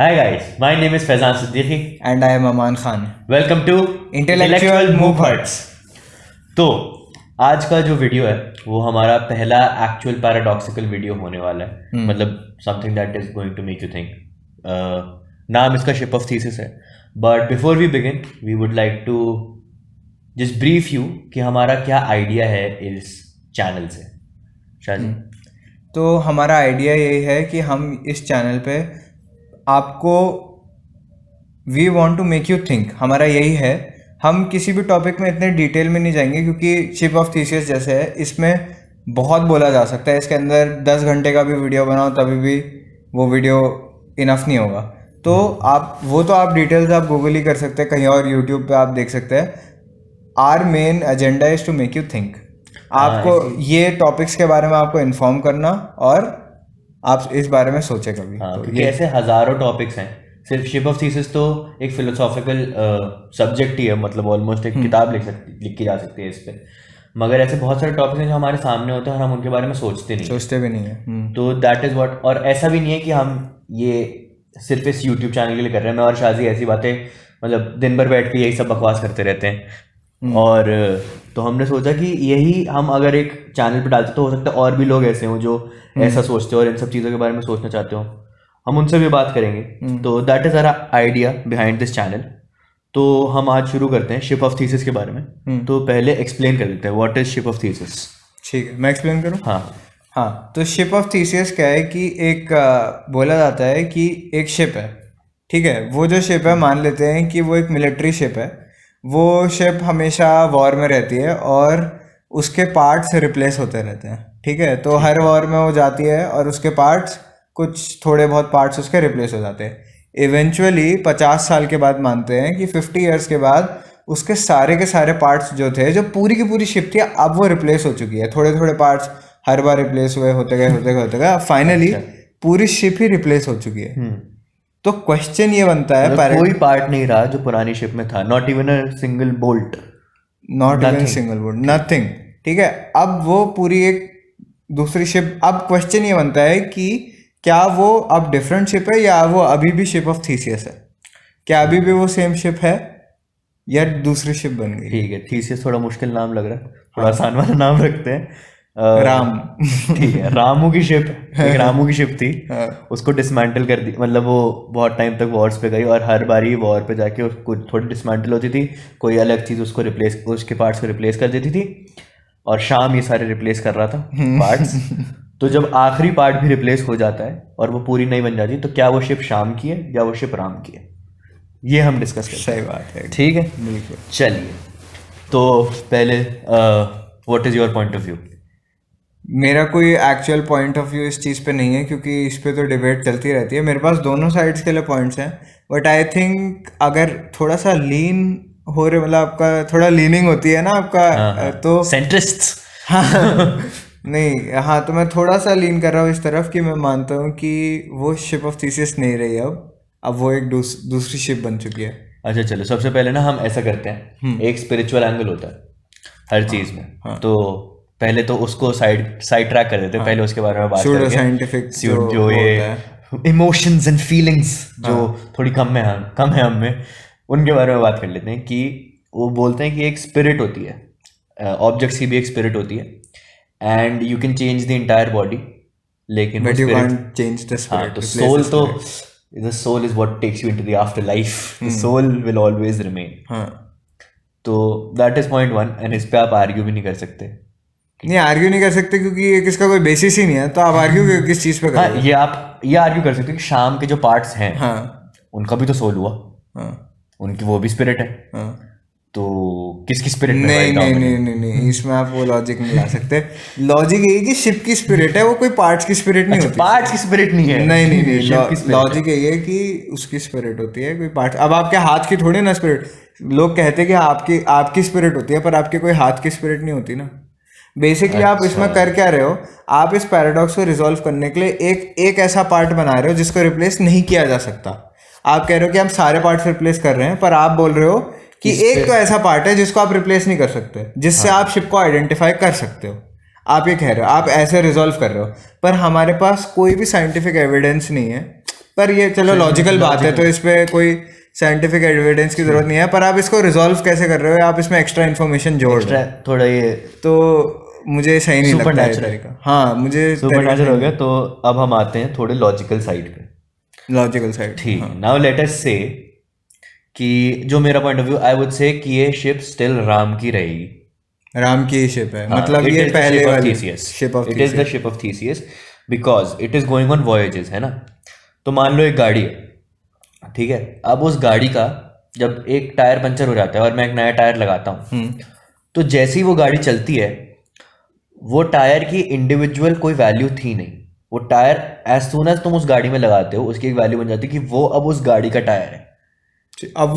Hi guys, my name is Faizan Siddiqui. And I am Aman Khan. Welcome to Intellectual Move Huts. तो आज का जो video है वो हमारा पहला एक्चुअल पैराडॉक्सिकल वीडियो होने वाला है. मतलब something that is going to make you think. नाम इसका शिप ऑफ थीसिस है. But before we begin we would like to just brief you कि हमारा क्या आइडिया है इस चैनल से. शाजी. तो हमारा आइडिया यही है कि हम इस चैनल पे आपको we want to make you think. हमारा यही है. हम किसी भी टॉपिक में इतने डिटेल में नहीं जाएंगे क्योंकि शिप ऑफ थीसिस जैसे है इसमें बहुत बोला जा सकता है. इसके अंदर 10 घंटे का भी वीडियो बनाओ तभी भी वो वीडियो इनफ नहीं होगा. तो आप डिटेल्स आप गूगल ही कर सकते हैं, कहीं और यूट्यूब पे आप देख सकते हैं. Our main agenda is to make you think. आपको ये टॉपिक्स के बारे में आपको इन्फॉर्म करना और आप इस बारे में सोचे कभी. तो क्योंकि ऐसे हजारों टॉपिक्स हैं. सिर्फ शिप ऑफ थीसिस तो एक फिलोसॉफिकल सब्जेक्ट ही है. मतलब ऑलमोस्ट एक किताब लिखी जा सकती है इस पे. मगर ऐसे बहुत सारे टॉपिक्स हैं जो हमारे सामने होते हैं और हम उनके बारे में सोचते भी नहीं है. तो दैट इज व्हाट. और ऐसा भी नहीं है कि हम ये सिर्फ इस यूट्यूब चैनल के लिए कर रहे हैं. मैं और शाजी ऐसी बातें मतलब दिन भर बैठ के यही सब बकवास करते रहते हैं. और तो हमने सोचा कि यही हम अगर एक चैनल पे डालते तो हो सकता है और भी लोग ऐसे हों जो ऐसा सोचते हो और इन सब चीज़ों के बारे में सोचना चाहते हो. हम उनसे भी बात करेंगे. तो that is our idea behind this channel. तो हम आज शुरू करते हैं शिप ऑफ थीसिस के बारे में. तो पहले एक्सप्लेन कर देते हैं what is ship of thesis. ठीक है, मैं एक्सप्लेन करूँ. हाँ. तो शिप ऑफ थीसिस क्या है कि एक बोला जाता है कि एक शिप है. ठीक है, वो जो शिप है मान लेते हैं कि वो एक मिलिट्री शिप है. वो शिप हमेशा वॉर में रहती है और उसके पार्ट्स रिप्लेस होते रहते हैं. ठीक है, तो हर वॉर में वो जाती है और उसके पार्ट्स कुछ थोड़े बहुत पार्ट्स उसके रिप्लेस हो जाते हैं. इवेंचुअली 50 साल के बाद मानते हैं कि 50 ईयर्स के बाद उसके सारे के सारे पार्ट्स जो थे, जो पूरी की पूरी शिप थी, अब वो रिप्लेस हो चुकी है. थोड़े थोड़े पार्ट्स हर बार रिप्लेस हुए होते गए फाइनली पूरी शिप ही रिप्लेस हो चुकी है. तो क्वेश्चन ये बनता है, कोई पार्ट नहीं रहा जो पुरानी शिप में था. Not even a single bolt. Nothing. ठीक है, अब वो पूरी एक दूसरी शिप. अब क्वेश्चन ये बनता है कि क्या वो अब डिफरेंट शिप है या वो अभी भी शिप ऑफ थीसिस है. क्या अभी भी वो सेम शिप है या दूसरी शिप बन गई. ठीक है, थीसिस थोड़ा मुश्किल नाम लग रहा है. थोड़ा आसान वाला नाम रखते हैं. राम. ठीक है, रामू की शिप. एक रामू की शिप थी. उसको डिसमेंटल कर दी. मतलब वो बहुत टाइम तक वॉर्स पे गई और हर बारी वॉर पे जाके उसको थोड़ी डिसमेंटल होती थी. कोई अलग चीज़ उसको रिप्लेस, उसके पार्ट्स को रिप्लेस कर देती थी. और शाम ये सारे रिप्लेस कर रहा था पार्ट्स. तो जब आखिरी पार्ट भी रिप्लेस हो जाता है और वो पूरी नहीं बन जाती, तो क्या वो शिप शाम की है या वो शिप राम की है, ये हम डिस्कस करते हैं. सही बात है. ठीक है, बिल्कुल. चलिए. तो पहले what is your point of view. मेरा कोई एक्चुअल पॉइंट ऑफ व्यू इस चीज़ पे नहीं है क्योंकि इस पे तो डिबेट चलती रहती है. मेरे पास दोनों साइड्स के लिए पॉइंट्स हैं. बट आई थिंक अगर थोड़ा सा लीन हो रहे, मतलब आपका थोड़ा लीनिंग होती है ना आपका, तो सेंट्रिस्ट्स. नहीं, हाँ, तो मैं थोड़ा सा लीन कर रहा हूँ इस तरफ कि मैं मानता हूँ कि वो शिप ऑफ थीसिस नहीं रही. अब वो एक दूसरी शिप बन चुकी है. अच्छा चलो, सबसे पहले ना हम ऐसा करते हैं. एक स्पिरिचुअल एंगल होता है हर चीज में. तो पहले तो उसको साइड ट्रैक कर देते हैं. पहले उसके बारे में बात करते हैं. साइंटिफिक जो ये इमोशंस एंड फीलिंग्स जो थोड़ी कम है हम में, उनके बारे में बात कर लेते हैं. कि वो बोलते हैं कि एक स्पिरिट होती है, ऑब्जेक्ट्स की भी एक स्पिरिट होती है. And you can change the entire body, लेकिन but you can't change the spirit. तो सोल तो the soul is what takes you into the afterlife. The soul will always remain. तो that is point one. and इस पे आप argue भी नहीं कर सकते. नहीं, आर्ग्यू नहीं कर सकते क्योंकि ये किसका कोई बेसिस ही नहीं है. तो आप आर्ग्यू किस चीज पे करेंगे. ये आप ये आर्ग्यू कर सकते हो कि शाम के जो पार्ट्स हैं उनका भी तो सोल हुआ. उनकी वो भी स्पिरिट है. तो किसकी स्पिरिट में? नहीं, इसमें आप वो लॉजिक नहीं ला सकते. लॉजिक यही कि शिप की स्पिरिट है, वो कोई पार्ट्स की स्पिरिट नहीं होती. पार्ट्स की स्पिरिट नहीं है. नहीं, लॉजिक यही है कि उसकी स्पिरिट होती है, कोई पार्ट. अब आपके हाथ की थोड़ी ना स्पिरिट. लोग कहते हैं कि आपकी स्पिरिट होती है, पर आपके कोई हाथ की स्पिरिट नहीं होती ना. बेसिकली आप इसमें कर क्या रहे हो, आप इस पैराडॉक्स को रिजॉल्व करने के लिए एक ऐसा पार्ट बना रहे हो जिसको रिप्लेस नहीं किया जा सकता. आप कह रहे हो कि हम सारे पार्ट्स रिप्लेस कर रहे हैं, पर आप बोल रहे हो कि एक तो ऐसा पार्ट है जिसको आप रिप्लेस नहीं कर सकते, जिससे आप शिप को आइडेंटिफाई कर सकते हो. आप ये कह रहे हो, आप ऐसे रिजॉल्व कर रहे हो, पर हमारे पास कोई भी साइंटिफिक एविडेंस नहीं है पर ये चलो लॉजिकल बात है, तो इस पे कोई साइंटिफिक एविडेंस की जरूरत नहीं है, पर आप इसको रिजॉल्व कैसे कर रहे हो, आप इसमें एक्स्ट्रा इन्फॉर्मेशन जोड़ रहे हो, थोड़ा ये तो मुझे सही नहीं लगता है तरीका। हाँ, मुझे सुपर नेचुरल हो गया। तो अब हम आते हैं थोड़े लॉजिकल साइड पे। लॉजिकल साइड, ठीक है, नाउ लेट अस से कि जो मेरा point of view, I would say कि ये शिप स्टिल राम की रहेगी। राम की शिप है, मतलब ये पहले वाली ship of it is the ship of Theseus because it is going on voyages, है ना। तो मान लो एक गाड़ी है, ठीक है। अब उस गाड़ी का जब एक टायर पंचर हो जाता है और मैं एक नया टायर लगाता हूँ, तो जैसे ही वो गाड़ी चलती है, वो टायर की इंडिविजुअल कोई वैल्यू थी नहीं। वो टायर एज सून एज तुम उस गाड़ी में लगाते हो, उसकी एक वैल्यू बन जाती है कि वो अब उस गाड़ी का टायर है। अब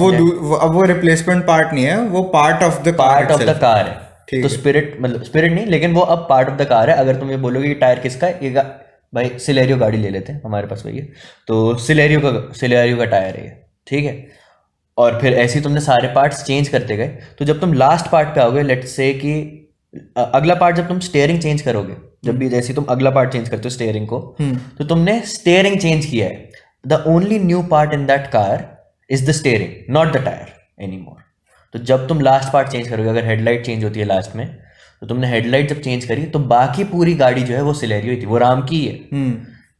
वो रिप्लेसमेंट पार्ट नहीं है, वो पार्ट ऑफ द कार है। तो स्पिरिट, मतलब स्पिरिट नहीं, लेकिन वो अब पार्ट ऑफ द कार है। अगर तुम ये बोलोगे कि टायर किसका है, ये भाई सिलेरियो गाड़ी ले लेते हैं, हमारे पास वही है, तो सिलेरियो का टायर है ये, ठीक है। और फिर ऐसे ही तुमने सारे पार्ट्स चेंज करते गए, तो जब तुम लास्ट पार्ट पे आओगे, लेट्स से कि अगला पार्ट जब तुम स्टीयरिंग चेंज करोगे, जब भी जैसे तुम अगला पार्ट चेंज करते हो स्टीयरिंग को, तो तुमने स्टीयरिंग चेंज किया है। The only new part in that car is the steering, not the tyre any more. तो जब तुम लास्ट पार्ट चेंज करोगे, अगर हेडलाइट चेंज होती है लास्ट में, तो तुमने हेडलाइट जब चेंज करी, तो बाकी पूरी गाड़ी जो है वो सिलेरियो थी, वो राम की है।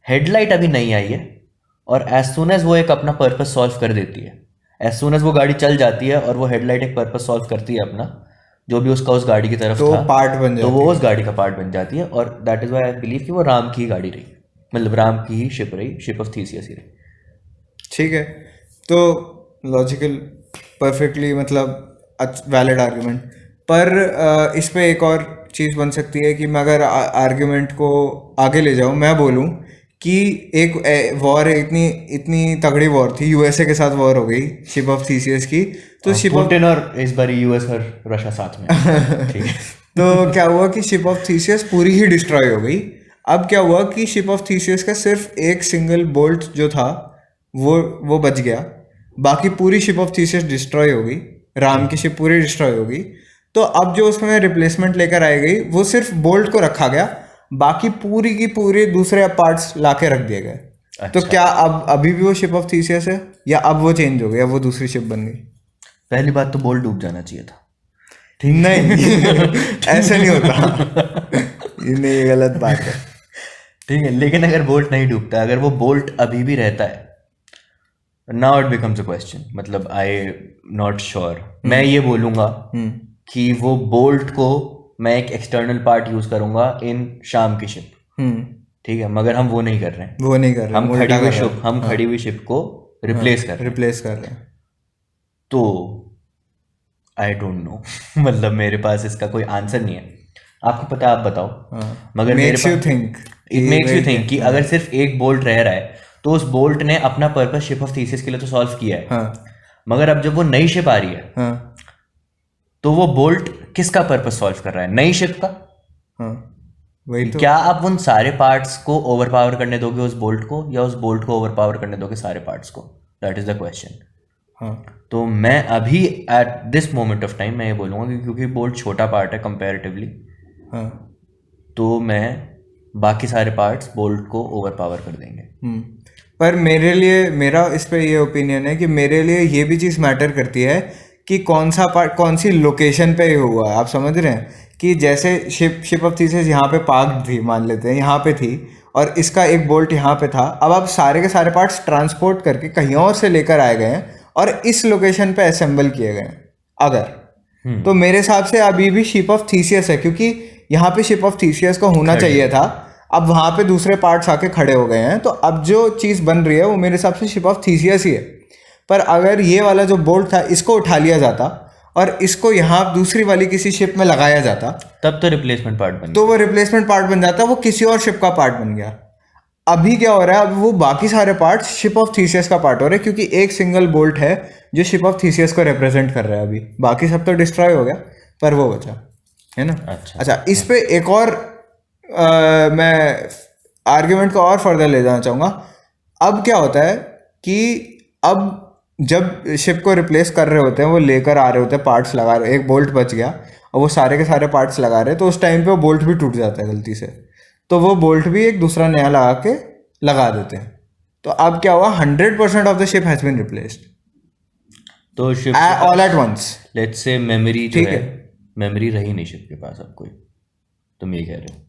हेडलाइट अभी नहीं आई है, और एज सुन एज वो एक अपना पर्पस सॉल्व कर देती है, एज सुन एज वो गाड़ी चल जाती है और वो हेडलाइट एक पर्पस सॉल्व करती है अपना, जो भी उसका उस गाड़ी की तरफ तो था, पार्ट बन जाती तो वो उस गाड़ी का पार्ट बन जाती है। और that is why I believe कि वो राम की ही गाड़ी रही, मतलब राम की ही शिप रही, शिप ऑफ थीसियस ही रही। ठीक है, तो लॉजिकल, परफेक्टली, मतलब वैलिड आर्ग्यूमेंट। पर इस पे एक और चीज़ बन सकती है कि मैं अगर आर्ग्यूमेंट को आगे ले जाऊँ, मैं बोलूँ कि एक वॉर, इतनी तगड़ी वॉर थी, यूएसए के साथ वॉर हो गई शिप ऑफ थीसियस की, तो शिप ऑफ पुतिन और इस बार यूएस और रशिया साथ में ठीक है। तो क्या हुआ कि शिप ऑफ थीसियस पूरी ही डिस्ट्रॉय हो गई। अब क्या हुआ कि शिप ऑफ थीसियस का सिर्फ एक सिंगल बोल्ट जो था वो बच गया, बाकी पूरी शिप ऑफ थीसियस डिस्ट्रॉय हो गई, राम की शिप पूरी डिस्ट्रॉय हो गई। तो अब जो उसमें रिप्लेसमेंट लेकर आई गई, वो सिर्फ बोल्ट को रखा गया, बाकी पूरी की पूरी दूसरे पार्ट्स लाके रख दिए गए। अच्छा। तो क्या अब अभी भी वो शिप ऑफ थीसियस है, या अब वो चेंज हो गया, वो दूसरी शिप बन गई? पहली बात तो बोल्ट डूब जाना चाहिए था, ठीक नहीं ऐसे नहीं होता ये गलत बात है, ठीक है। लेकिन अगर बोल्ट नहीं डूबता, अगर वो बोल्ट अभी भी रहता है, now it becomes a question, मतलब आई नॉट श्योर। मैं ये बोलूंगा कि वो बोल्ट को मैं एक एक्सटर्नल पार्ट यूज करूंगा इन शाम की शिप, ठीक है, मगर हम वो नहीं कर रहे हैं, हम खड़ी हुई शिप को रिप्लेस कर रहे हैं। तो आई डोंट नो मतलब मेरे पास इसका कोई आंसर नहीं है। आपको पता है, आप बताओ। मगर मेक्स यू थिंक कि अगर सिर्फ एक बोल्ट रह रहा है, तो उस बोल्ट ने अपना पर्पस शिप ऑफ थीसिस के लिए तो सॉल्व किया है। मगर अब जब वो नई शिप आ रही है, तो वो बोल्ट किसका पर्पस सॉल्व कर रहा है? नई शिप का। वही तो। क्या आप उन सारे पार्ट्स को ओवरपावर करने दोगे उस बोल्ट को, या उस बोल्ट को ओवरपावर करने दोगे सारे पार्ट्स को? That is the question. तो मैं अभी at this moment of time मैं ये बोलूँगा कि क्योंकि बोल्ट छोटा पार्ट है कंपैरेटिवली, तो मैं बाकी सारे पार्ट्स बोल्ट को ओवरपावर कर देंगे। पर मेरे लिए, मेरा इस पे ये ओपिनियन है कि मेरे लिए ये भी चीज़ मैटर करती है कि कौन सा पार्ट कौन सी लोकेशन पे हुआ है। आप समझ रहे हैं कि जैसे शिप ऑफ थीसिस यहाँ पे पार्क थी, मान लेते हैं यहाँ पे थी, और इसका एक बोल्ट यहाँ पे था। अब आप सारे के सारे पार्ट्स ट्रांसपोर्ट करके कहीं और से लेकर आए गए हैं और इस लोकेशन पे असेंबल किए गए हैं अगर, तो मेरे हिसाब से अभी भी शिप ऑफ थीसियस है, क्योंकि यहाँ पे शिप ऑफ थीसियस का होना चाहिए था। अब वहाँ पे दूसरे पार्ट्स आके खड़े हो गए हैं, तो अब जो चीज़ बन रही है वो मेरे हिसाब से शिप ऑफ थीसियस ही है। पर अगर ये वाला जो बोल्ट था इसको उठा लिया जाता और इसको यहाँ दूसरी वाली किसी शिप में लगाया जाता, तब तो रिप्लेसमेंट पार्ट बन, तो वो रिप्लेसमेंट पार्ट बन जाता, वो किसी और शिप का पार्ट बन गया। अभी क्या हो रहा है, अब वो बाकी सारे पार्ट्स शिप ऑफ थीसियस का पार्ट हो रहे हैं, क्योंकि एक सिंगल बोल्ट है जो शिप ऑफ थीसियस को रिप्रेजेंट कर रहा है। अभी बाकी सब तो डिस्ट्रॉय हो गया, पर वो बचा, है ना। अच्छा, इस पे एक और मैं आर्ग्यूमेंट को और फर्दर ले जाना चाहूँगा। अब क्या होता है कि अब जब शिप को रिप्लेस कर रहे होते हैं, वो लेकर आ रहे होते हैं, पार्ट्स लगा रहे, एक बोल्ट बच गया और वो सारे के सारे पार्ट्स लगा रहे, तो उस टाइम पे वो बोल्ट भी टूट जाता है गलती से, तो वो बोल्ट भी एक दूसरा नया लगा देते हैं। तो अब क्या हुआ, 100% of the ship has been replaced तो ship all at once. Let's say memory जो ठीक है, है। मेमोरी रही नहीं शिप के पास अब कोई, तुम ये कह रहे हो?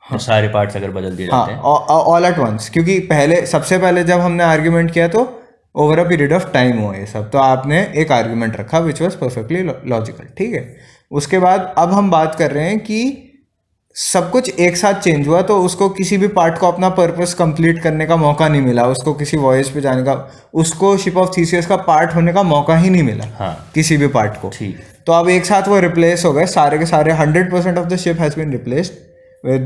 तो सारे पार्ट्स अगर बदल दिए जाते हैं ऑल एट वंस, क्योंकि पहले सबसे पहले जब हमने आर्ग्यूमेंट किया तो over a period of time हुआ ये सब, तो आपने एक आर्ग्यूमेंट रखा विच वॉज परफेक्टली लॉजिकल, ठीक है। उसके बाद अब हम बात कर रहे हैं कि सब कुछ एक साथ चेंज हुआ, तो उसको किसी भी पार्ट को अपना पर्पस कंप्लीट करने का मौका नहीं मिला, उसको किसी वॉयज पे जाने का, उसको शिप ऑफ थीसियस का पार्ट होने का मौका ही नहीं मिला। हाँ किसी भी पार्ट को। ठीक। तो अब एक साथ वो रिप्लेस हो गए सारे के सारे, 100% of the ship has been replaced with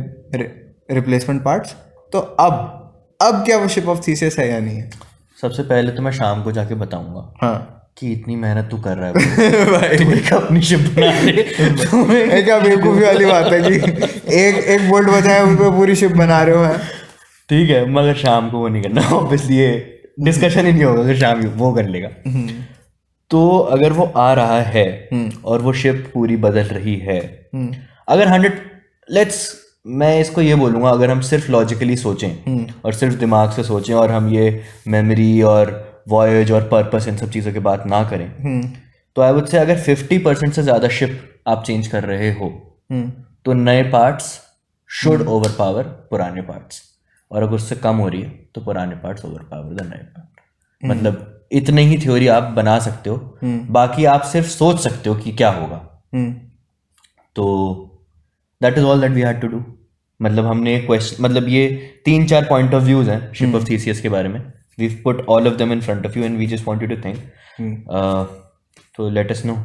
replacement parts. तो अब क्या वो शिप ऑफ थीसियस है या नहीं है? सबसे पहले तो मैं शाम को जाके बताऊंगा हाँ कि इतनी मेहनत तू कर रहा है भाई, तू एक अपनी शिप बना ले। ये क्या बेवकूफ़ी वाली बात है कि एक बोल्ट बचा है उस पर पूरी शिप बना रहे हो है। ठीक है, मगर शाम को वो नहीं करना ऑब्वियसली, ये डिस्कशन ही नहीं होगा अगर शाम वो कर लेगा। तो अगर वो आ रहा है और वो शिप पूरी बदल रही है, अगर 100 मैं इसको ये बोलूँगा, अगर हम सिर्फ लॉजिकली सोचें और सिर्फ दिमाग से सोचें और हम ये मेमोरी और वॉयज और पर्पस इन सब चीज़ों की बात ना करें, तो आई वुड से अगर 50% से ज़्यादा शिप आप चेंज कर रहे हो तो नए पार्ट्स शुड ओवर पावर पुराने पार्ट्स, और अगर उससे कम हो रही है तो पुराने पार्ट्स ओवर पावर द नए पार्ट। मतलब इतने ही थ्योरी आप बना सकते हो, बाकी आप सिर्फ सोच सकते हो कि क्या होगा। तो that is all that we had to do. मतलब हमने एक क्वेश्चन, मतलब ये 3-4 पॉइंट ऑफ व्यूज हैं शिप ऑफ थीसियस के बारे में, we've put all of them in front of you and we just want you to think. तो let us know.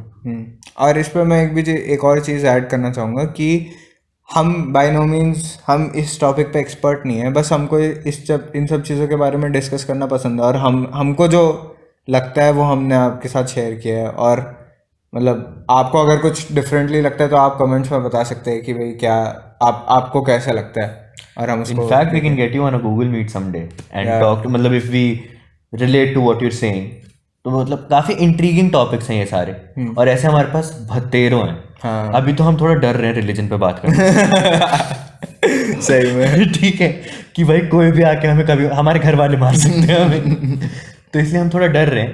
और इस पर मैं एक और चीज़ ऐड करना चाहूँगा कि हम बाय नो मीन्स हम इस टॉपिक पे एक्सपर्ट नहीं है, बस हमको इन सब चीज़ों के बारे में डिस्कस करना पसंद है, और हमको जो लगता है वो हमने आपके साथ शेयर किया है। और मतलब आपको अगर कुछ डिफरेंटली लगता है तो आप कमेंट्स में बता सकते हैं कि भाई क्या आपको कैसा लगता है, और हम उसको In fact, we can get you on a Google Meet someday and talk to, मतलब if we relate to what you're saying, तो मतलब काफी इंट्रीगिंग टॉपिक्स हैं ये सारे, और ऐसे हमारे पास भतेरों हैं। हाँ। अभी तो हम थोड़ा डर रहे हैं रिलीजन पे बात करने सही में ठीक है कि भाई कोई भी आके हमें कभी, हमारे घर वाले मार सकते हैं हमें तो इसलिए हम थोड़ा डर रहे हैं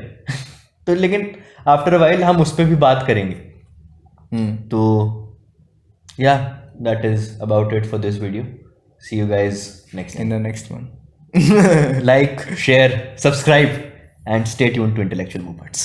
तो लेकिन आफ्टर अ वाइल हम उस पर भी बात करेंगे। तो या that is about it for this video. See you guys in the next one. Like, share, subscribe, and stay tuned to Intellectual Movements.